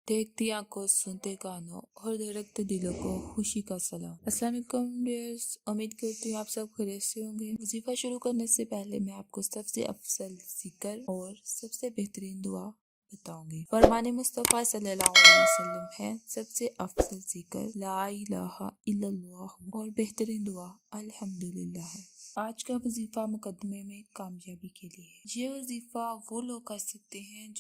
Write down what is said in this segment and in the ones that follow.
देखती आंखों, सुनते कानों और धड़कते दिलों को खुशी का सलाम। अस्सलाम वालेकुम डियर्स, उम्मीद करती हूँ आप सब खैरियत से होंगे। वजीफा शुरू करने से पहले मैं आपको सबसे अफजल जिक्र और सबसे बेहतरीन दुआ बताऊंगी। फरमाने मुस्तफ़ा सल्लल्लाहु अलैहि वसल्लम है, सबसे अफजल जिक्र ला इलाहा इल्लल्लाह और बेहतरीन दुआ अल्हम्दुलिल्लाह है। आज का वजीफा मुकदमे में कामयाबी के लिए है। ये वजीफा वो लोग कर सकते हैं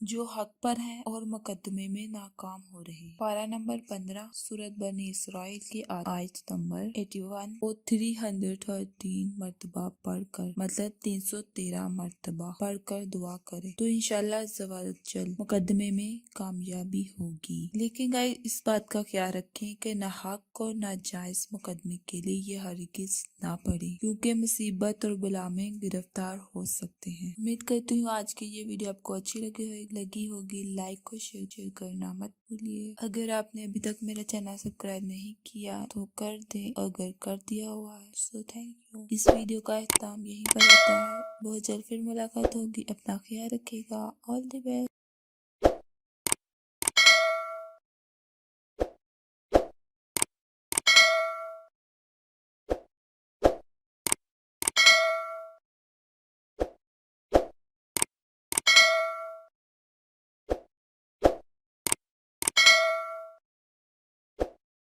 जो हक पर हैं और मुकदमे में नाकाम हो रहे हैं। पारा नंबर 15 सूरत बनी इसराइल की आयत नंबर 81 और 313 मरतबा पढ़कर, मतलब 313 मरतबा पढ़कर दुआ करें तो इंशाल्लाह जल्द मुकदमे में कामयाबी होगी। लेकिन गाइस इस बात का ख्याल रखें कि नाहक और नाजायज मुकदमे के लिए ये हरगिज ना पड़े, क्योंकि मुसीबत और बला में गिरफ्तार हो सकते हैं। उम्मीद करती हूँ आज की ये वीडियो आपको अच्छी लगी होगी। लाइक और शेयर करना मत भूलिए। अगर आपने अभी तक मेरा चैनल सब्सक्राइब नहीं किया तो कर दे, अगर कर दिया हुआ है तो थैंक यू। इस वीडियो का इख्तिताम यहीं पर होता है। बहुत जल्द फिर मुलाकात होगी। अपना ख्याल रखिएगा। All the best.